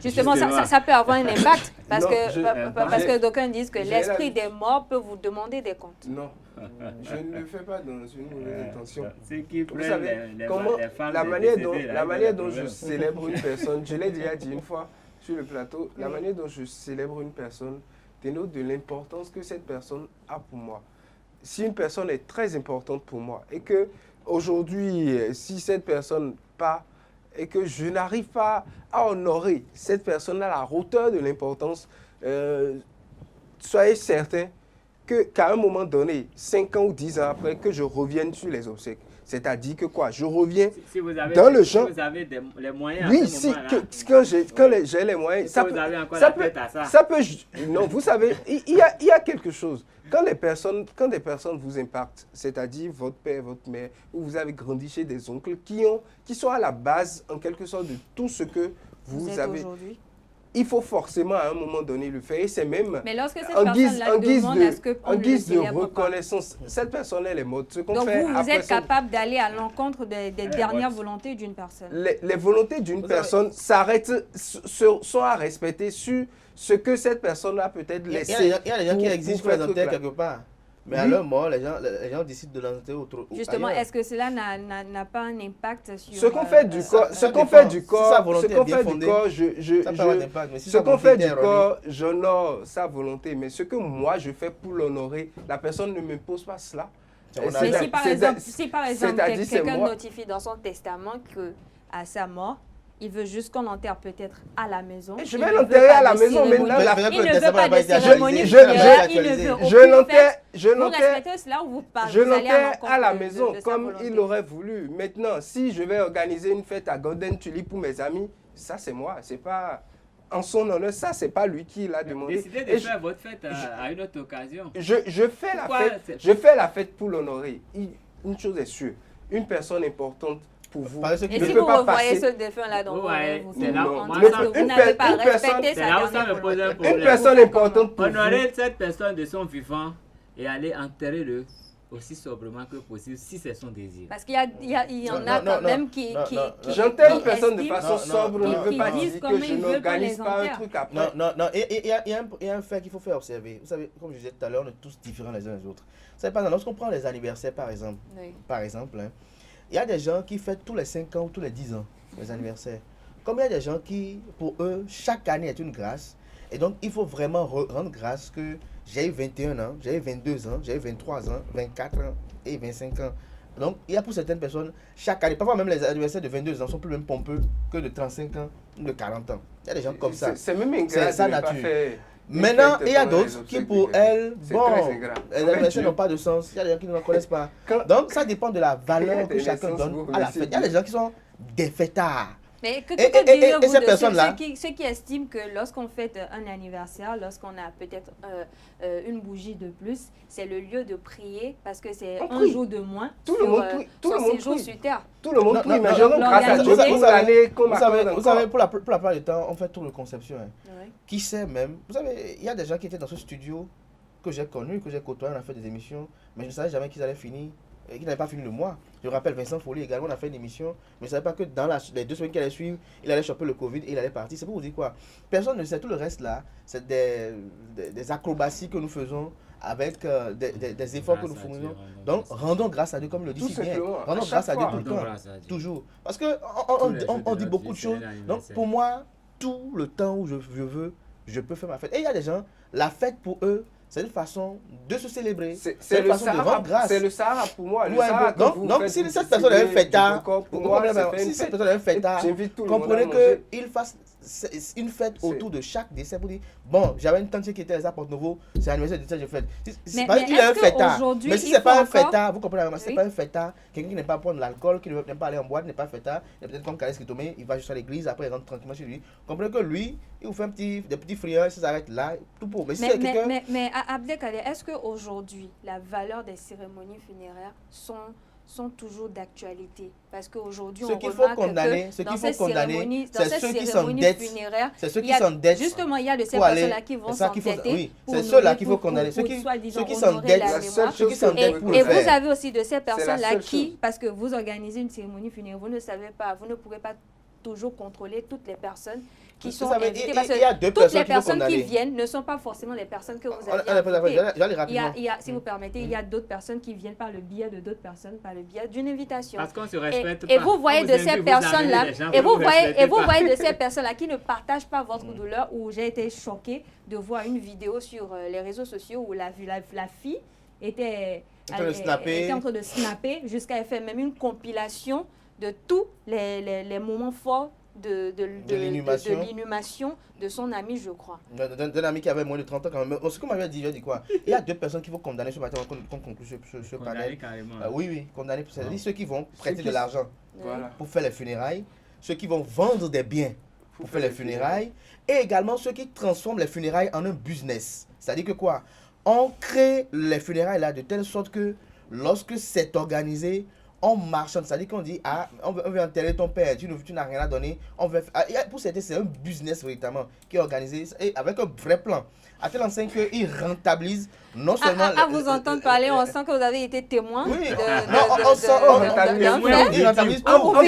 justement, ça peut avoir un impact parce que d'aucuns disent que l'esprit des morts peut vous demander des comptes. Non, je ne le fais pas dans une mauvaise intention. Vous savez, la manière dont je célèbre une personne, je l'ai déjà dit une fois sur le plateau, la manière dont je célèbre une personne dénote de l'importance que cette personne a pour moi. Si une personne est très importante pour moi et que aujourd'hui, si cette personne part, et que je n'arrive pas à honorer cette personne à la hauteur de l'importance, soyez certain qu'à un moment donné, 5 ans ou 10 ans après, que je revienne sur les obsèques. C'est-à-dire que quoi, je reviens dans le champ. Si vous avez les moyens. Oui, quand j'ai les moyens, ça peut. Non, vous savez, il y a quelque chose. quand des personnes vous impactent, c'est-à-dire votre père, votre mère, ou vous avez grandi chez des oncles qui sont à la base, en quelque sorte, de tout ce que vous êtes avez. aujourd'hui. Il faut forcément à un moment donné le faire. Et c'est même Mais lorsque cette en guise, personne-là demande, est-ce que on en ne guise le de célèbre pas? reconnaissance, cette personne, elle est morte. Ce qu'on Donc fait vous après êtes son- capable d'aller à l'encontre des dernières morte. volontés d'une personne. les volontés d'une personne sont à respecter sur ce que cette personne a peut-être Il y a laissé. il y a des gens qui pour exigent faire qu'on les truc enterre là. quelque part. Mais Oui. à leur mort, les gens décident de l'enterrer autre. Justement, ailleurs. est-ce que cela n'a pas un impact sur... Ce qu'on fait du corps, ça ce qu'on dépend. fait du Si corps, sa volonté ce qu'on est bien fait du fondée, corps, ça peut avoir un impact, mais si ce sa qu'on volonté fait est du erronée- corps, j'honore sa volonté. Mais ce que moi je fais pour l'honorer, la personne ne m'impose pas cela. On a- Mais C'est- si par c'est- exemple, c'est-à-dire, c'est quelqu'un moi. notifie dans son testament que à sa mort, il veut juste qu'on l'enterre peut-être à la maison. Et je Il vais ne veut l'enterrer pas à la de maison, mais cérémonie. là, la- Il ne le veut testament pas n'a de pas été cérémonie actualisé. funéraire, il ne actualisé. veut Je aucune l'enterre, fête. je Vous l'enterre. respectez cela ou vous parlez? Je vous allez l'enterre l'encontre à la de maison sa comme volonté. il l'aurait voulu. Maintenant, si je vais organiser une fête à Golden Tulip pour mes amis, ça c'est moi. C'est pas en son honneur, ça c'est pas lui qui l'a demandé. Décidez de Et faire votre fête à une autre occasion. je fais la Pourquoi fête. c'est- Je fais la fête pour l'honorer. Une chose est sûre, une personne importante pour vous. Parce que Et ne si peut vous pas revoyez passer. ce défunt-là dans Ouais, vos rêves, vous c'est vous là où rendez moi, compte ça- que vous une n'avez pas personne- respecté C'est sa là où ça dernière me pose un volonté. Une problème. personne importante pour vous. Honorer cette personne de son vivant et aller enterrer le aussi sobrement que possible si c'est son désir. Parce qu'il y en Non, a non, quand non, même qui non, non, J'enterre une qui personne de estiment- façon Non, sobre non, ne non, veut pas non. dire Comment que je il veut qu'on n'organise les pas un enterre. truc après. Non, non, non. Et il y a un fait qu'il faut faire observer. Vous savez, comme je disais tout à l'heure, on est tous différents les uns les autres. Vous savez, par exemple, lorsqu'on prend les anniversaires, par exemple, Oui. hein, il y a des gens qui fêtent tous les 5 ans ou tous les 10 ans les anniversaires. Comme il y a des gens qui, pour eux, chaque année est une grâce. Et donc, il faut vraiment rendre grâce que j'ai eu 21 ans, j'ai eu 22 ans, j'ai eu 23 ans, 24 ans et 25 ans. Donc, il y a pour certaines personnes, chaque année, parfois même les anniversaires de 22 ans sont plus même pompeux que de 35 ans ou de 40 ans. Il y a des gens comme ça. C'est même ingrat C'est sa de ne pas nature. faire une Maintenant, fête il y a pendant les d'autres qui, obsèques pour de quelqu'un. elles, C'est bon, très ingrat. les anniversaires n'ont pas de sens. Il y a des gens qui ne la connaissent pas. Quand- Donc, ça dépend de la valeur que Des chacun naissances, donne vous à la remerciez fête. Il y a des gens qui sont des fêtards. Mais que Et direz-vous ces de personnes-là- ceux qui estiment que lorsqu'on fête un anniversaire, lorsqu'on a peut-être une bougie de plus, c'est le lieu de prier parce que c'est On un prie. jour de moins Tout le sur monde prie. Tout son le monde séjour prie. sur Terre. Tout le monde Non, prie, non, mais non, je rends non, grâce à Dieu l'organiser- pour l'année qu'on Vous savez, m'accorde vous savez, encore. pour la plupart du temps, on fait tout le conception. Hein. Oui. Qui sait même, vous savez, il y a des gens qui étaient dans ce studio que j'ai connu, que j'ai côtoyé, on a fait des émissions, mais je ne savais jamais qu'ils allaient finir, qu'ils n'avaient pas fini le mois. Je me rappelle Vincent Folly également, on a fait une émission, mais je ne savais pas que dans les 2 semaines qui allaient suivre, il allait choper le Covid et il allait partir. C'est pour vous dire quoi? Personne ne sait, tout le reste là, c'est des acrobaties que nous faisons avec des efforts que nous Grâce à faisons. Dieu, Donc, rendons grâce à Dieu, comme il le dit Tout si bien. simplement, à Rendons chaque grâce à Dieu fois. tout le Rendons temps. grâce à Dieu. Toujours. Parce que Tous les jours on de dit notre beaucoup vie, de c'est choses. un Donc, anniversaire. pour moi, tout le temps où je veux, je peux faire ma fête. Et il y a des gens, la fête pour eux, c'est une façon de se célébrer. C'est une le façon de Sahara, rendre grâce. c'est le Sahara pour moi. Le Ouais, Sahara, donc, quand vous donc faites si vous cette personne est un distribuez fêtard, du coco, pour vous moi, comprenez, ça fait si une cette fête. personne est un fêtard, J'invite tout le monde à comprenez manger. qu'il fasse une fête autour de chaque décès pour dire, bon, j'avais une tante qui était à Porte Nouveau, c'est l'anniversaire de décès, je fête. Mais Il est un est-ce fêtard. qu'aujourd'hui, Mais si il c'est pas faut un encore- fêtard, vous comprenez, si c'est Oui. pas un fêtard, quelqu'un qui n'aime pas prendre l'alcool, qui n'aime pas aller en boîte, n'est pas fêtard, il est peut-être comme Calais Kitomé, il va juste à l'église, après il rentre tranquillement chez lui. Vous comprenez que lui, il vous fait des petits friands, il s'arrête là, tout pour. Mais si c'est quelqu'un. Mais Abdelkader, est-ce qu'aujourd'hui, la valeur des cérémonies funéraires sont toujours d'actualité? Parce qu'aujourd'hui, Ce on qu'il faut remarque condamner, que ce dans qu'il faut ces condamner, cérémonies, c'est ceux qui s'endettent. funéraires, C'est ceux il qui y a- s'endettent. justement, il y a de ces pour aller- personnes-là qui vont c'est ça qu'il faut- s'endetter. oui, pour c'est honorer- ceux-là qu'il faut pour- condamner. Ceux pour qui- soi-disant ceux qui honorer s'endettent, la la mémoire. seule ceux qui chose que s'endettent vous pour pouvez Et le vous faire. avez aussi de ces la personnes-là seule qui, chose. parce que vous organisez une cérémonie funéraire, vous ne savez pas, vous ne pourrez pas toujours contrôler toutes les personnes qui Vous sont savez, invitées. Parce il y a deux que toutes personnes les qu'il faut personnes qui condamner. viennent ne sont pas forcément les personnes que vous On avez a pas invitées. j'allais rapidement. Si vous permettez, il y a d'autres personnes qui viennent par le biais de d'autres personnes, par le biais d'une invitation. Parce qu'on se respecte Et pas. vous voyez On de invite, ces vous personnes-là, amenez les gens, et vous respectez pas. voyez de ces personnes-là qui ne partagent pas votre douleur, où j'ai été choquée de voir une vidéo sur les réseaux sociaux où la fille était En train de snapper. était en train de snapper, jusqu'à elle fait même une compilation de tous les moments forts de l'inhumation de son ami, je crois. D'un ami qui avait moins de 30 ans quand même. Ce qu'on m'avait dit, j'ai dit quoi? Il y a deux personnes qui vont condamner ce matin qu'on conclut ce Condamné panel. carrément. Oui, condamner. C'est-à-dire ceux qui vont prêter qui- de l'argent Voilà. pour faire les funérailles, ceux qui vont vendre des biens pour faire les funérailles, et également ceux qui transforment les funérailles en un business. C'est-à-dire que quoi? on crée les funérailles là de telle sorte que lorsque c'est organisé, on marchande, c'est-à-dire qu'on dit, on veut enterrer ton père, tu n'as rien à donner, pour certains, c'est un business véritablement qui est organisé et avec un vrai plan. À telle enseigne qu'ils rentabilisent non seulement... À vous entendre parler, on sent que vous avez été témoin Oui, on sent... Ils rentabilisent tout.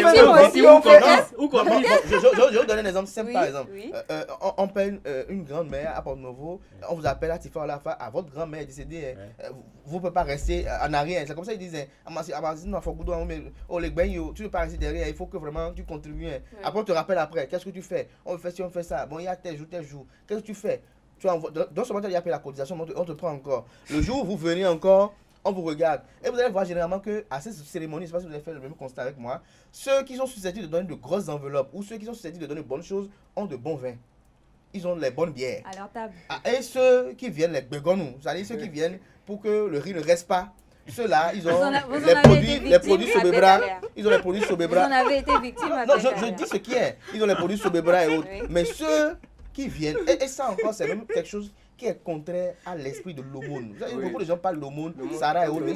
Je vais vous donner un exemple simple, par exemple. On paye une grand-mère à Port-Nouveau, on vous appelle à Tifa Olafa, votre grand-mère est décédée, vous ne pouvez pas rester en arrière. C'est comme ça qu'ils disent, tu ne peux pas rester derrière, il faut que vraiment tu contribues. Après, on te rappelle après, qu'est-ce que tu fais? On fait ci, on fait ça. Bon, il y a tel jour. Qu'est-ce que tu fais? Dans ce moment, il y a la cotisation, on te prend encore. Le jour où vous venez encore, on vous regarde. Et vous allez voir généralement qu'à ces cérémonies, je ne sais pas si vous avez fait le même constat avec moi, ceux qui sont susceptibles de donner de grosses enveloppes ou ceux qui sont susceptibles de donner de bonnes choses ont de bons vins. Ils ont les bonnes bières. À leur table. Et ceux qui viennent, les bégonous, c'est-à-dire ceux qui viennent pour que le riz ne reste pas. Ceux-là, ils ont les produits Sobebra. Ils ont les produits Sobebra. Vous en avez été victime. Non, je dis ce qui est. Ils ont les produits Sobebra et autres. Mais ceux qui viennent, et ça encore, c'est même quelque chose qui est contraire à l'esprit de l'aumône. Beaucoup de gens parlent d'aumône, Sarah et autres, mais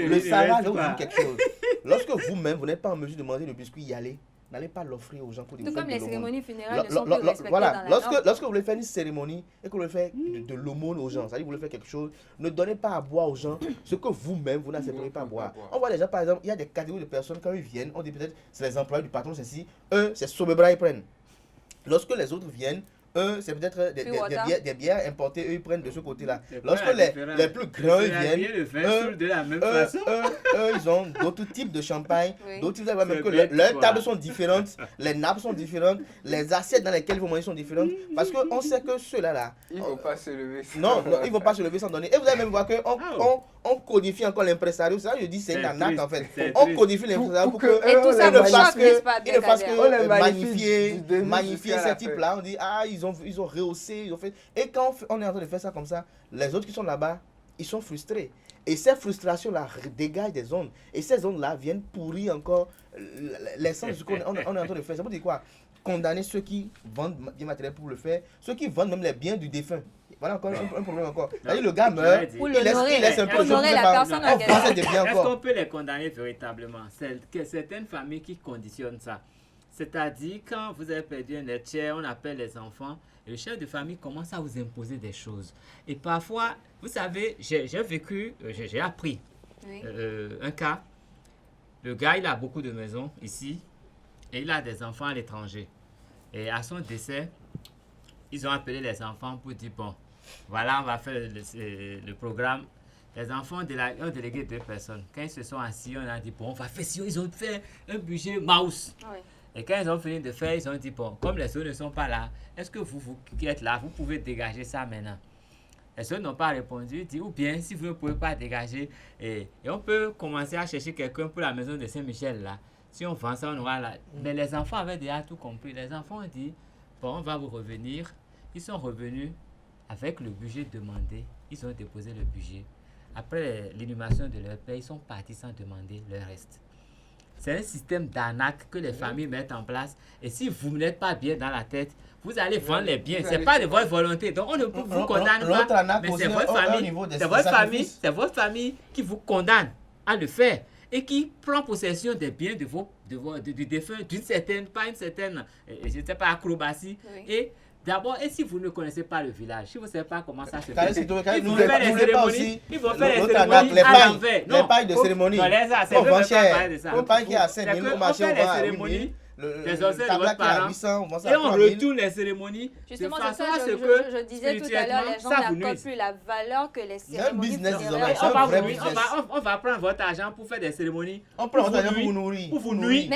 le Sarah, je vais vous dire quelque chose. Lorsque vous-même, vous n'êtes pas en mesure de manger le biscuit, y aller. N'allez pas l'offrir aux gens pour des tout fêtes comme de les l'aumône. cérémonies funéraires ne sont plus respectées dans la lorsque vous voulez faire une cérémonie et que vous voulez faire de l'aumône aux gens, c'est-à-dire que vous voulez faire quelque chose, ne donnez pas à boire aux gens ce que vous-même, vous n'accepterez pas à boire. On voit déjà, par exemple, il y a des catégories de personnes, quand ils viennent, on dit peut-être c'est les employés du patron, ceci, eux, c'est Sobebra, ils prennent. Lorsque les autres viennent, eux, c'est peut-être des bières importées, eux, ils prennent de ce côté-là. Lorsque les plus grands viennent, eux, ils ont d'autres types de champagne, d'autres types de... Même que leurs tables sont différentes, les nappes sont différentes, les assiettes dans lesquelles vous mangez sont différentes, parce qu'on sait que ceux-là, ils ne vont pas se lever. Non, ils ne vont pas se lever sans donner. Et vous allez même voir qu'on codifie encore l'impresario, c'est ça que je dis, c'est une arnaque en fait. On codifie l'impresario pour que... Et tout ça vous choque, n'est-ce pas, ils ne fassent que magnifier ces types-là. On dit, ils ont rehaussé, ils ont fait. Et quand on est en train de faire ça comme ça, les autres qui sont là-bas, ils sont frustrés. Et ces frustrations-là dégagent des ondes. Et ces ondes-là viennent pourrir encore l'essence de ce qu'on est en train de faire. Ça veut dire quoi? Condamner ceux qui vendent des matériels pour le faire, ceux qui vendent même les biens du défunt. Voilà encore un problème encore. Le gars meurt, il laisse un peu de choses. Est-ce qu'on peut les condamner véritablement? C'est certaines familles qui conditionnent ça. C'est-à-dire, quand vous avez perdu un être cher, on appelle les enfants, et le chef de famille commence à vous imposer des choses. Et parfois, vous savez, j'ai appris un cas. Le gars, il a beaucoup de maisons ici, et il a des enfants à l'étranger. Et à son décès, ils ont appelé les enfants pour dire, bon, voilà, on va faire le programme. Les enfants ont délégué 2 personnes. Quand ils se sont assis, on a dit, bon, on va faire si ils ont fait un budget mouse. Oui. Et quand ils ont fini de faire, ils ont dit, bon, comme les autres ne sont pas là, est-ce que vous qui êtes là, vous pouvez dégager ça maintenant? Les autres n'ont pas répondu, dit, ou bien, si vous ne pouvez pas dégager, et on peut commencer à chercher quelqu'un pour la maison de Saint-Michel là. Si on vend ça, on aura là. Mais les enfants avaient déjà tout compris. Les enfants ont dit, bon, on va vous revenir. Ils sont revenus avec le budget demandé. Ils ont déposé le budget. Après l'inhumation de leur père, ils sont partis sans demander le reste. C'est un système d'arnaque que les familles mettent en place. Et si vous n'êtes pas bien dans la tête, vous allez vendre les biens. Ce n'est pas de votre volonté. Donc, on ne vous condamne pas. Mais c'est votre famille qui vous condamne à le faire. Et qui prend possession des biens du défunt d'une certaine, pas une certaine, je ne sais pas, acrobatie. Oui. Et d'abord, et si vous ne connaissez pas le village, si vous ne savez pas comment ça se fait, ils vont faire les cérémonies. Ils vont faire les cérémonies à l'envers. Les pailles de cérémonie. Non, c'est vrai, cher. On paille qui est à 5 000, on marche les cérémonies. Les anciens de votre parent, et on retourne les cérémonies. Justement, c'est ça je disais tout à l'heure, les gens n'accordent plus la valeur que les cérémonies. On va prendre votre argent pour faire des cérémonies. On prend votre argent pour vous nourrir. Pour vous nourrir.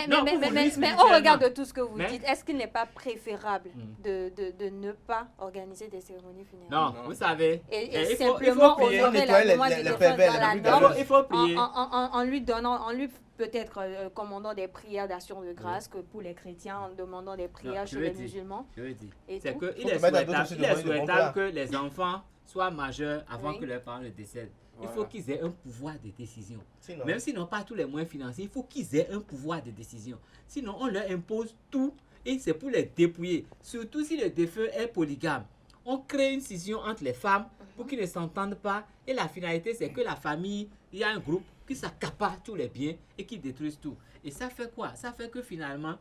Mais au regard de tout ce que vous dites, est-ce qu'il n'est pas préférable de ne pas organiser des cérémonies funéraires? Non, vous savez. Et simplement honorer la mémoire du défunt dans la norme. Il faut prier. En lui peut-être commandant des prières d'action de grâce que pour les chrétiens, en demandant des prières chez les musulmans. Je veux dire, c'est qu'il est souhaitable que les enfants soient majeurs avant que leurs parents le décèdent. Il faut qu'ils aient un pouvoir de décision. Même s'ils n'ont pas tous les moyens financiers, il faut qu'ils aient un pouvoir de décision. Sinon, on leur impose tout et c'est pour les dépouiller. Surtout si le défunt est polygame. On crée une scission entre les femmes pour qu'ils ne s'entendent pas. Et la finalité, c'est que la famille, il y a un groupe qui s'accapare tous les biens et qui détruisent tout. Et ça fait quoi? Ça fait que finalement,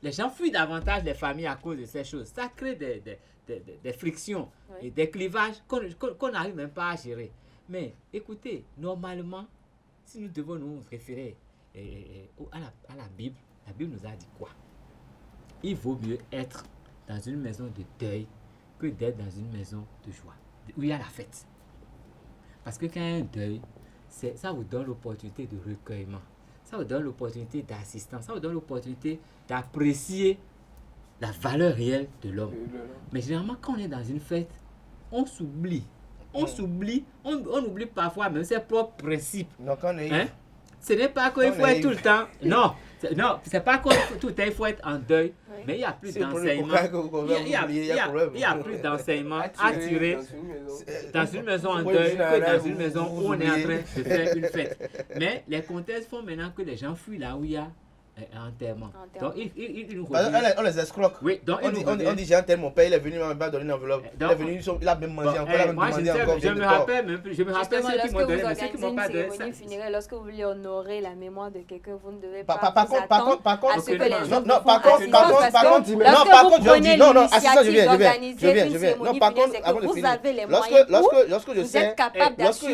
les gens fuient davantage les familles à cause de ces choses. Ça crée des frictions et des clivages qu'on n'arrive même pas à gérer. Mais écoutez, normalement, si nous devons nous référer à la Bible nous a dit quoi? Il vaut mieux être dans une maison de deuil que d'être dans une maison de joie, où il y a la fête. Parce que quand il y a un deuil, ça vous donne l'opportunité de recueillement. Ça vous donne l'opportunité d'assistance. Ça vous donne l'opportunité d'apprécier la valeur réelle de l'homme. Mais généralement, quand on est dans une fête, on s'oublie. On oublie parfois même ses propres principes. Donc, on est... Ce n'est pas qu'il faut être tout le temps... Non, c'est pas qu'il faut tout le temps il faut être en deuil. Mais il y a plus d'enseignement. Il y a plus d'enseignement à tirer dans une maison en deuil que dans une maison où on est en train de faire une fête. Mais les contextes font maintenant que les gens fuient là où il y a enterrement. Donc, on les escroque. Oui, donc on dit j'ai enterré mon père, il est venu, il m'a même donné une enveloppe. Il est venu, il a même mangé encore, il a même demandé encore. Je me rappelle ceux qui m'ont donné, mais ceux qui m'ont pas donné. Lorsque vous voulez honorer la mémoire de quelqu'un, vous ne devez pas Par contre, à ce que les gens non, par contre, je dis non, assistant, je viens. Non, par contre, avant de finir, lorsque je sais, lorsque je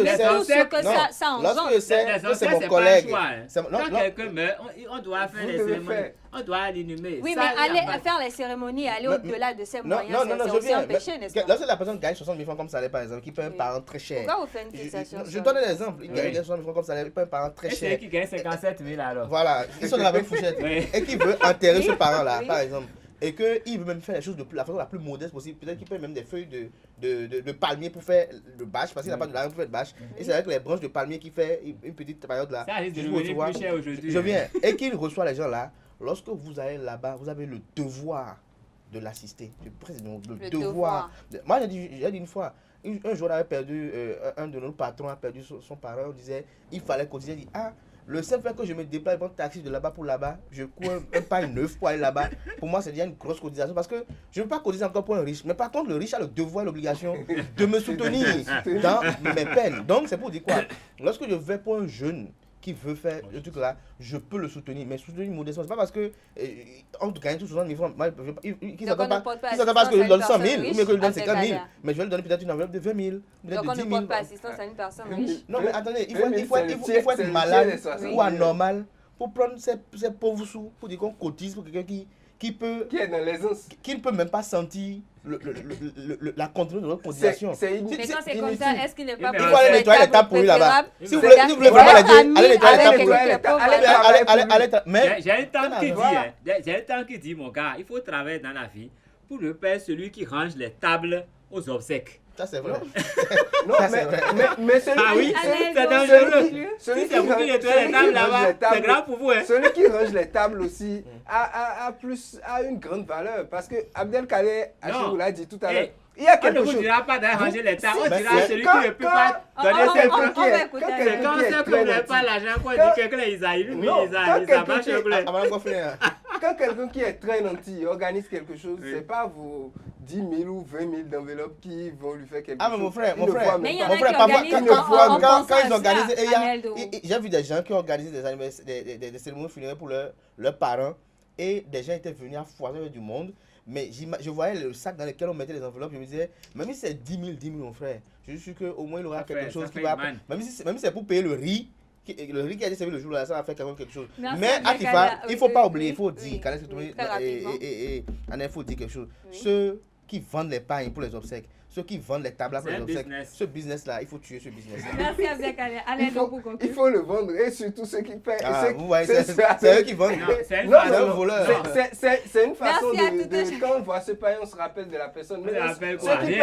sais que c'est mon collègue. Quand quelqu'un meurt, on doit faire les cérémonies. On doit l'inhumer. Oui, mais aller faire les cérémonies, aller au-delà de ces moyens, c'est aussi un péché, n'est-ce pas? Lorsque la personne gagne 60 000 francs comme salaire, par exemple, qui paie un parent très cher. Pourquoi vous faites une fixation? Je donne un exemple. Il gagne 60 000 francs comme salaire, il paie un parent très cher. Et qui gagne 57 000 alors? Voilà, ils sont dans la même fourchette. Et qui veut enterrer ce parent-là, par exemple. Et qu'il veut même faire les choses de la façon la plus modeste possible. Peut-être qu'il peut même des feuilles de palmier pour faire le bâche, parce qu'il n'a pas de l'argent pour faire le bâche. Et c'est avec les branches de palmier qu'il fait une petite période là. Ça risque de devenir plus cher aujourd'hui. Je viens. Et qu'il reçoit les gens là. Lorsque vous allez là-bas, vous avez le devoir de l'assister. Le devoir. Moi, j'ai dit une fois, un jour, on avait perdu, un de nos patrons a perdu son parent. On disait, il fallait cotiser. Il dit, le seul fait que je me déplace, prendre taxi de là-bas pour là-bas, je cours un pas neuf pour aller là-bas. Pour moi, c'est déjà une grosse cotisation parce que je ne veux pas cotiser encore pour un riche. Mais par contre, le riche a le devoir et l'obligation de me soutenir dans mes peines. Donc, c'est pour dire quoi? Lorsque je vais pour un jeune qui veut faire ce truc là, je peux le soutenir. Mais soutenir modestement, c'est pas parce que on gagne tout 60 000 francs. Qui s'attend pas parce que je lui donne 100 000 ou que je lui donne 50 000. Mais je vais lui donner peut-être une enveloppe de 20 000. Donc on ne porte pas assistance à une personne riche. Non, mais attendez, il faut être malade ou anormal pour prendre ces pauvres sous, pour dire qu'on cotise pour quelqu'un qui est dans l'aisance, qui ne peut même pas sentir la continuité de notre cotisation. Mais quand c'est comme ça, est-ce qu'il n'est pas possible? Il faut aller nettoyer les tables pour lui là-bas. Si vous voulez vraiment l'aider, allez nettoyer les tables pour lui. Mais j'ai un temps qui dit, mon gars, il faut travailler dans la vie pour ne pas être celui qui range les tables aux obsèques. Ça, c'est vrai. Non, mais celui c'est dangereux. Celui qui range les tables là-bas, c'est grave pour vous. Celui qui range les tables aussi a une grande valeur. Parce que Abdelkader Achirou l'a dit tout à l'heure. Il y a quelque chose. On ne vous dira pas d'aller ranger les tables. On dira celui qui ne peut pas donner ses prix. Quand c'est qu'on n'a pas l'argent, qu'on dit que les Isaïe, lui, il s'abache au bleu. Quand quelqu'un qui est très nanti organise quelque chose, c'est pas vos 10 000 ou 20 000 d'enveloppes qui vont lui faire quelque chose. Ah, mais mon frère, mais il y en a qui organisent quand ils organisent, j'ai vu des gens qui organisent des cérémonies funéraires pour leurs parents et des gens étaient venus à foisonner du monde. Mais je voyais le sac dans lequel on mettait les enveloppes, je me disais, même si c'est 10 000, mon frère, je suis sûr qu'au moins il aura quelque chose qui va... Même si c'est pour payer le riz qui a été servi le jour-là, ça va faire quand même quelque chose. Mais Atifa, il ne faut pas oublier, il faut dire, il faut dire quelque chose. Ceux qui vendent les pains pour les obsèques, ceux qui vendent les tables pour les obsèques, ce business-là, il faut tuer ce business-là. Merci Abdelkader. Allez, donc pour conclure. Il faut le vendre et surtout ceux qui paient. Vous voyez, c'est eux qui vendent. C'est un voleur. C'est une façon de... Quand on voit ce pain, on se rappelle de la personne. Mais rappelle quoi? Avant, il y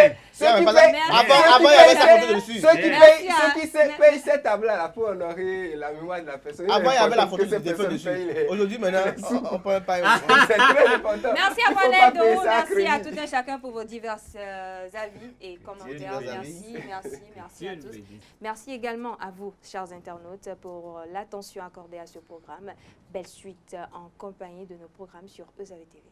avait ça photo dessus. Ceux qui payent cette table-là pour honorer la mémoire de la personne. Avant, il y avait la photo du défunt dessus. Aujourd'hui, maintenant, on prend un pain. C'est très important. Merci à Valédo, merci à tout un chacun pour vos divers avis et commentaires. Merci à tous. Merci également à vous, chers internautes, pour l'attention accordée à ce programme. Belle suite en compagnie de nos programmes sur EZAV TV.